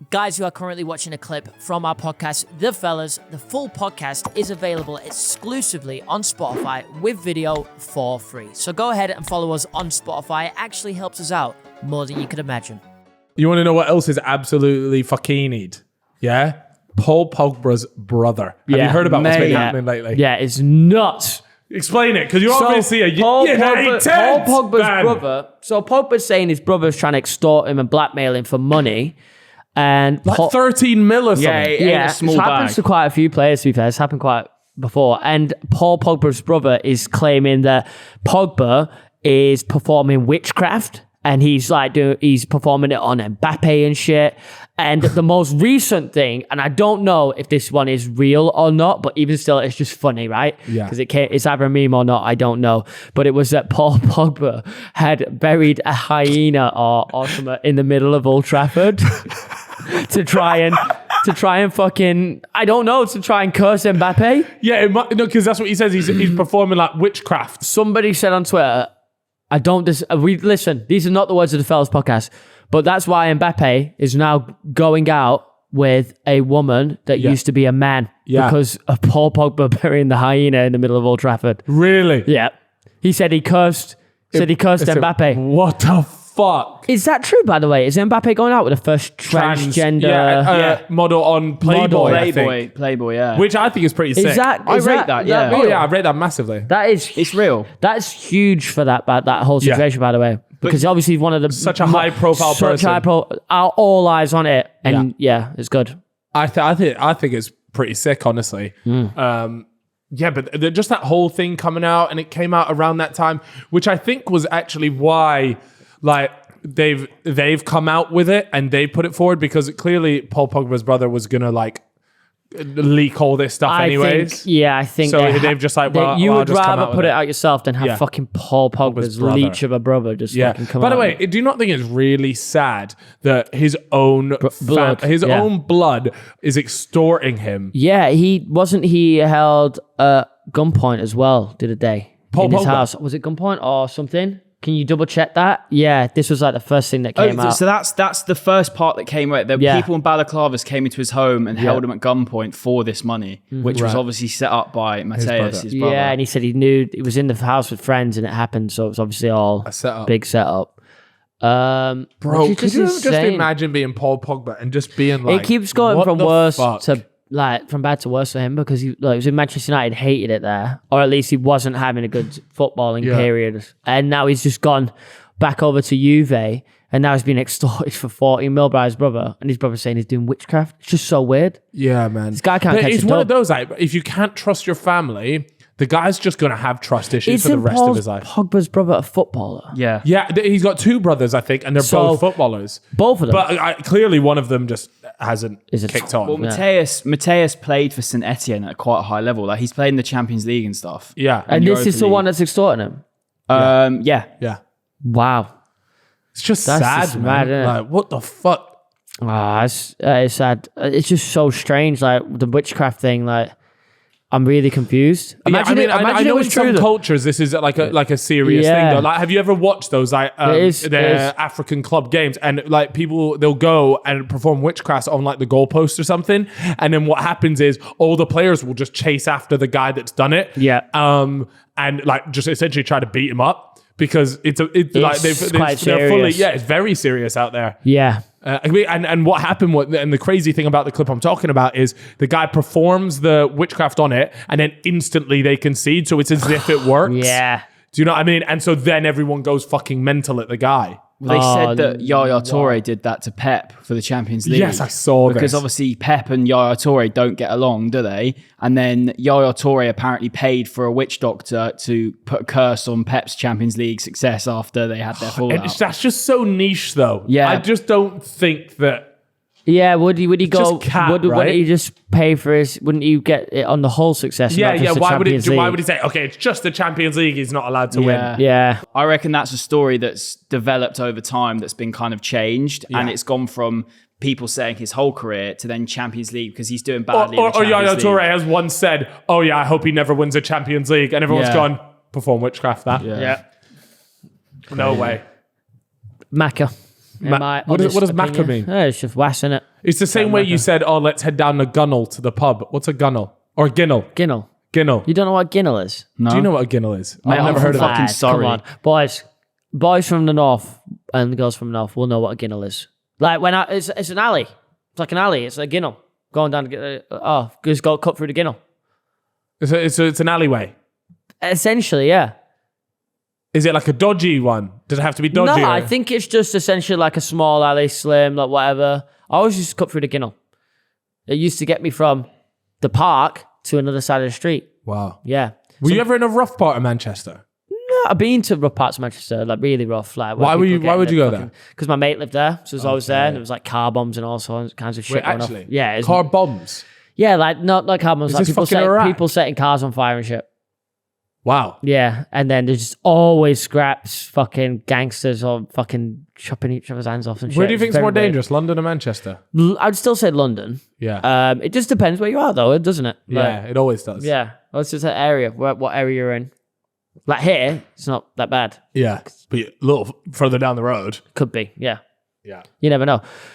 Guys, you are currently watching a clip from our podcast, The Fellas. The full podcast is available exclusively on Spotify with video for free. So go ahead and follow us on Spotify. It actually helps us out more than you could imagine. You want to know what else is absolutely fucking Yeah? Paul Pogba's brother. Have you heard about what's been happening lately? Yeah, it's nuts. Explain it, because you're obviously a Paul United Pogba's fan. brother. So Pogba's saying his brother's trying to extort him and blackmail him for money. And like 13 mil or something. Yeah, it's happens to quite a few players, to be fair. It's happened quite before. And Paul Pogba's brother is claiming that Pogba is performing witchcraft. And he's performing it on Mbappe and shit. And the most recent thing, and I don't know if this one is real or not, but even still, it's just funny, right? Yeah. Because it's either a meme or not, I don't know. But it was that Paul Pogba had buried a hyena or something in the middle of Old Trafford to try and fucking, I don't know, to try and curse Mbappe. Yeah, because that's what he says. He's performing like witchcraft. Somebody said on Twitter, listen, these are not the words of the Fellas podcast, but that's why Mbappe is now going out with a woman that used to be a man because of Paul Pogba burying the hyena in the middle of Old Trafford. Really? Yeah. He said he cursed Mbappe. What the fuck? Is that true, by the way? Is Mbappe going out with the first transgender model on Playboy? Playboy, yeah. Which I think is pretty sick. I rate that, yeah. Oh yeah, I rate that massively. It's real. That's huge for that whole situation, by the way. Because obviously he's one of the such a high profile person. All eyes on it, and it's good. I think it's pretty sick, honestly. Yeah, but just that whole thing coming out, and it came out around that time, which I think was actually why, like, they've come out with it and they put it forward, because clearly Paul Pogba's brother was gonna like leak all this stuff anyways. I think so. They've just like, well, you would just rather put it out yourself than have fucking Paul Pogba's leech of a brother just fucking come out. By the way, do you not think it's really sad that his own own blood is extorting him? Yeah, he held at gunpoint as well the other day in his house. Was it gunpoint or something? Can you double check that? Yeah, this was like the first thing that came out. So that's the first part that came out. The people in balaclavas came into his home and held him at gunpoint for this money, which was obviously set up by Mateus, his brother. Yeah, and he said he knew he was in the house with friends and it happened, so it was obviously all a big setup. Bro, could you just imagine being Paul Pogba and just being like, it keeps going from worse to from bad to worse for him, because he was in Manchester United, hated it there, or at least he wasn't having a good footballing period, and now he's just gone back over to Juve, and now he's been extorted for 40 mil by his brother, and his brother's saying he's doing witchcraft. It's just so weird. Yeah, man. This guy can't catch it's one of those, like, if you can't trust your family, the guy's just going to have trust issues for the rest of his life. Pogba's brother a footballer? Yeah. Yeah, he's got two brothers, I think, and they're both footballers. Both of them? But clearly one of them just hasn't kicked on. Well, Mateus played for St. Etienne at quite a high level. Like, he's played in the Champions League and stuff. Yeah. And this is the one that's extorting him? Yeah. Wow. It's just sad, man. Like, what the fuck? It's sad. It's just so strange, like, the witchcraft thing, like... I'm really confused. I know in some cultures this is like a serious thing though. Like, have you ever watched those African club games, and like people, they'll go and perform witchcraft on like the goalpost or something, and then what happens is all the players will just chase after the guy that's done it. Yeah. And like just essentially try to beat him up, because it's like they're serious. fully it's very serious out there. Yeah. And what happened, and the crazy thing about the clip I'm talking about is the guy performs the witchcraft on it, and then instantly they concede, so it's as if it works. Yeah. Do you know what I mean? And so then everyone goes fucking mental at the guy. Well, they said that Yaya Toure did that to Pep for the Champions League. Yes, I saw because obviously Pep and Yaya Toure don't get along, do they? And then Yaya Toure apparently paid for a witch doctor to put a curse on Pep's Champions League success after they had their fallout. That's just so niche, though. Yeah, I just don't think that. Yeah, would he go? Wouldn't he just pay for his? Wouldn't he get it on the whole success? Yeah. Why would he say, okay, it's just the Champions League, he's not allowed to win? Yeah. I reckon that's a story that's developed over time, that's been kind of changed, and it's gone from people saying his whole career to then Champions League because he's doing badly. Or Yaya Toure has once said, "Oh yeah, I hope he never wins a Champions League," and everyone's gone, perform witchcraft. That. Yeah. No way. Macca. What does macca mean? It's just West, innit? It's the same way you said, "Oh, let's head down to Gunnell to the pub." What's a Gunnell or Ginnell? Ginnell. Ginnell. You don't know what Ginnell is? No. Do you know what a Ginnell is? Mate, I've never heard of fucking it. sorry. Come on, boys from the north and girls from the north will know what a Ginnell is. Like it's an alley. It's like an alley. It's a Ginnell going down to just go cut through the Ginnell. It's an alleyway. Essentially, yeah. Is it like a dodgy one? Does it have to be dodgy? No, I think it's just essentially like a small alley, slim, like whatever. I always used to cut through the Ginnell. It used to get me from the park to another side of the street. Wow. Yeah. Were you ever in a rough part of Manchester? No, I've been to rough parts of Manchester, like really rough. Like Why would you go there? Because my mate lived there, so I was always there, and there was like car bombs and all sorts kinds of shit. Wait, going actually? off. Yeah, Car bombs? yeah, like not like car bombs, like this fucking Iraq? people setting cars on fire and shit. Wow. Yeah, and then there's just always scraps, fucking gangsters or fucking chopping each other's hands off and shit. Where do you It's think it's very more weird. dangerous, London or Manchester? I'd still say London. Yeah. It just depends where you are, though, doesn't it? Like, Yeah, it always does. yeah. Well, it's just an area. What area you're in? Like here, it's not that bad. Yeah. But a little further down the road. Could be. Yeah. Yeah. You never know.